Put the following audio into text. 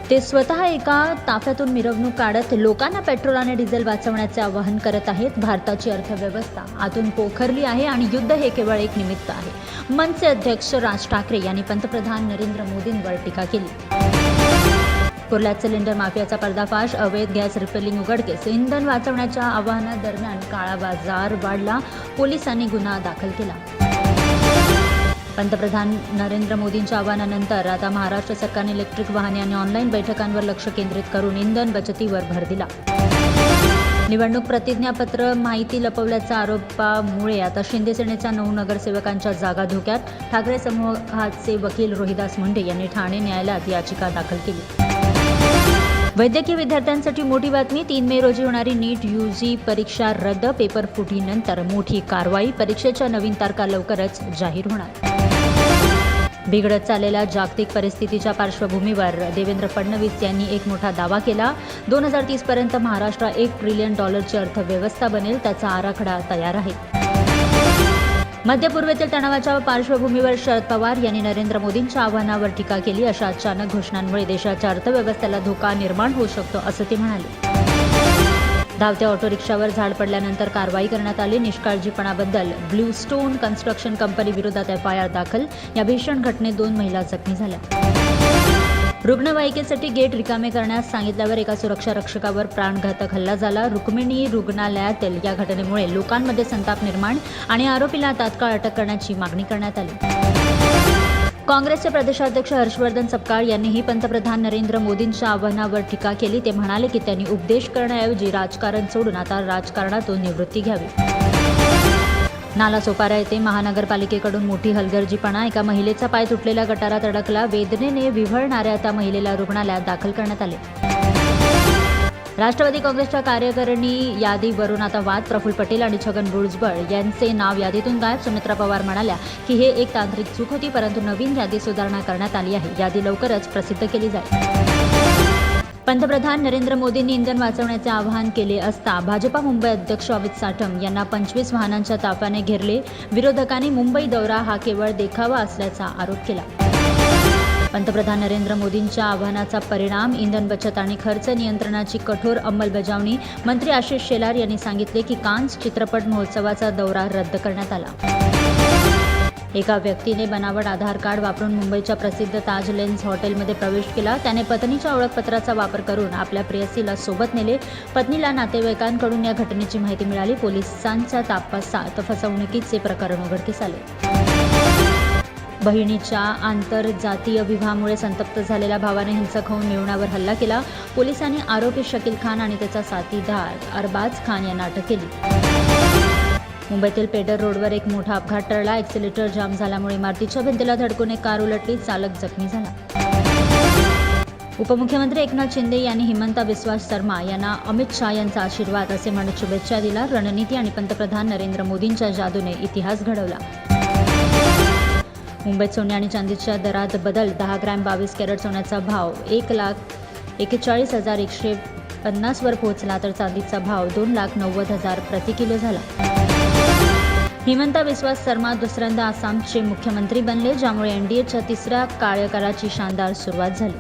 ते स्वतः एका ताफ्यातून मिरवणूक काढत लोकांना पेट्रोल आणि डिझेल वाचवण्याचे आवाहन करत आहेत. भारताची अर्थव्यवस्था आतून पोखरली आहे आणि युद्ध हे केवळ एक निमित्त आहे. मनसे अध्यक्ष राज ठाकरे यांनी पंतप्रधान नरेंद्र मोदींवर टीका केली. कुर्ल्यात सिलेंडर माफियाचा पर्दाफाश, अवैध गॅस रिफिलिंग उघडकीस, इंधन वाचवण्याच्या आवाहनादरम्यान काळा बाजार वाढला, पोलिसांनी गुन्हा दाखल केला. पंतप्रधान नरेंद्र मोदींच्या आवाहनानंतर आता महाराष्ट्र सरकारने इलेक्ट्रिक वाहने आणि ऑनलाईन बैठकांवर लक्ष केंद्रित करून इंधन बचतीवर भर दिला. निवडणूक प्रतिज्ञापत्र माहिती लपवल्याच्या आरोपामुळे आता शिंदे सेनेच्या 9 नगरसेवकांच्या जागा धोक्यात. ठाकरे समूहाचे वकील रोहिदास मुंडे यांनी ठाणे न्यायालयात याचिका दाखल केली. वैद्यकीय विद्यार्थ्यांसाठी मोठी बातमी. 3 मे रोजी होणारी नीट UG परीक्षा रद्द. पेपर फुटीनंतर मोठी कारवाई. परीक्षेच्या नवीन तारखा लवकरच जाहीर होणार. बिघडत चाललेल्या जागतिक परिस्थितीच्या पार्श्वभूमीवर देवेंद्र फडणवीस यांनी एक मोठा दावा केला. 2030 पर्यंत महाराष्ट्र $1 ट्रिलियन अर्थव्यवस्था बनेल. त्याचा आराखडा तयार आहे. मध्य पूर्वेतील तणावाच्या पार्श्वभूमीवर शरद पवार यांनी नरेंद्र मोदींच्या आवाहनावर टीका केली. अशा अचानक घोषणांमुळे देशाच्या अर्थव्यवस्थेला धोका निर्माण होऊ शकतो, असं ते म्हणाले. धावत्या ऑटो रिक्षावर झाड पडल्यानंतर कारवाई करण्यात आली. निष्काळजीपणाबद्दल ब्ल्यू स्टोन कन्स्ट्रक्शन कंपनी विरोधात FIR दाखल. या भीषण घटनेत 2 महिला जखमी झाल्या. रुग्णवाहिकेसाठी गेट रिकामे करण्यास सांगितल्यावर एका सुरक्षा रक्षकावर प्राणघातक हल्ला झाला. रुक्मिणी रुग्णालयातील या घटनेमुळे लोकांमध्ये संताप निर्माण आणि आरोपीला तात्काळ अटक करण्याची मागणी करण्यात आली. काँग्रेसचे प्रदेशाध्यक्ष हर्षवर्धन सपकाळ यांनीही पंतप्रधान नरेंद्र मोदींच्या आवाहनावर टीका केली. ते म्हणाले की त्यांनी उपदेश करण्याऐवजी राजकारण सोडून आता राजकारणातून निवृत्ती घ्यावी. नालासोपारा येथे महानगरपालिकेकडून मोठी हलगर्जीपणा. एका महिलेचा पाय तुटलेल्या गटारात अडकला. वेदनेने विव्हळणाऱ्या त्या महिलेला रुग्णालयात दाखल करण्यात आले. राष्ट्रवादी काँग्रेसच्या कार्यकारिणी यादीवरून आता वाद. प्रफुल्ल पटेल आणि छगन भुजबळ यांचे नाव यादीतून गायब. सुमित्रा पवार म्हणाल्या की हे एक तांत्रिक चूक होती, परंतु नवीन यादी सुधारणा करण्यात आली आहे. यादी लवकरच प्रसिद्ध केली जाईल. पंतप्रधान नरेंद्र मोदींनी इंधन वाचवण्याचे आवाहन केले असता भाजपा मुंबई अध्यक्ष अमित साटम यांना 25 वाहनांच्या ताफ्याने घेरले. विरोधकांनी मुंबई दौरा हा केवळ देखावा असल्याचा आरोप केला. पंतप्रधान नरेंद्र मोदींच्या आवाहनाचा परिणाम. इंधन बचत आणि खर्च नियंत्रणाची कठोर अंमलबजावणी. मंत्री आशिष शेलार यांनी सांगितले की कान्स चित्रपट महोत्सवाचा दौरा रद्द करण्यात आला. एका व्यक्तीने बनावट आधार कार्ड वापरून मुंबईच्या प्रसिद्ध ताज लेन्स हॉटेलमध्ये प्रवेश केला. त्याने पत्नीच्या ओळखपत्राचा वापर करून आपल्या प्रेयसीला सोबत नेले. पत्नीला नातेवाईकांकडून या घटनेची माहिती मिळाली. पोलिसांच्या तपासात फसवणुकीचे प्रकरण उघडकीस आले. बहिणीच्या आंतरजातीय विवाहामुळे संतप्त झालेल्या भावाने हिंसक होऊन मेहुण्यावर हल्ला केला. पोलिसांनी आरोपी शकील खान आणि त्याचा साथीदार अरबाज खान यांना अटक केली. मुंबईतील पेडर रोडवर एक मोठा अपघात टळला. एक्सिलेटर जाम झाल्यामुळे इमारतीच्या भिंतीला धडकून एक कार उलटली. चालक जखमी झाला. उपमुख्यमंत्री एकनाथ शिंदे यांनी हिमंता बिस्वा शर्मा यांना अमित शाह यांचा आशीर्वाद असे म्हणत शुभेच्छा दिल्या. रणनीती आणि पंतप्रधान नरेंद्र मोदींच्या जादूने इतिहास घडवला. मुंबईत सोने आणि चांदीच्या दरात बदल. 10 ग्रॅम 22 कॅरेट सोन्याचा भाव 1,41,150 वर पोहोचला, तर चांदीचा भाव 2,90,000 प्रति किलो झाला. हिमंता बिस्वा शर्मा दुसऱ्यांदा आसामचे मुख्यमंत्री बनले, ज्यामुळे NDAच्या 3ऱ्या कार्यकाळाची शानदार सुरुवात झाली.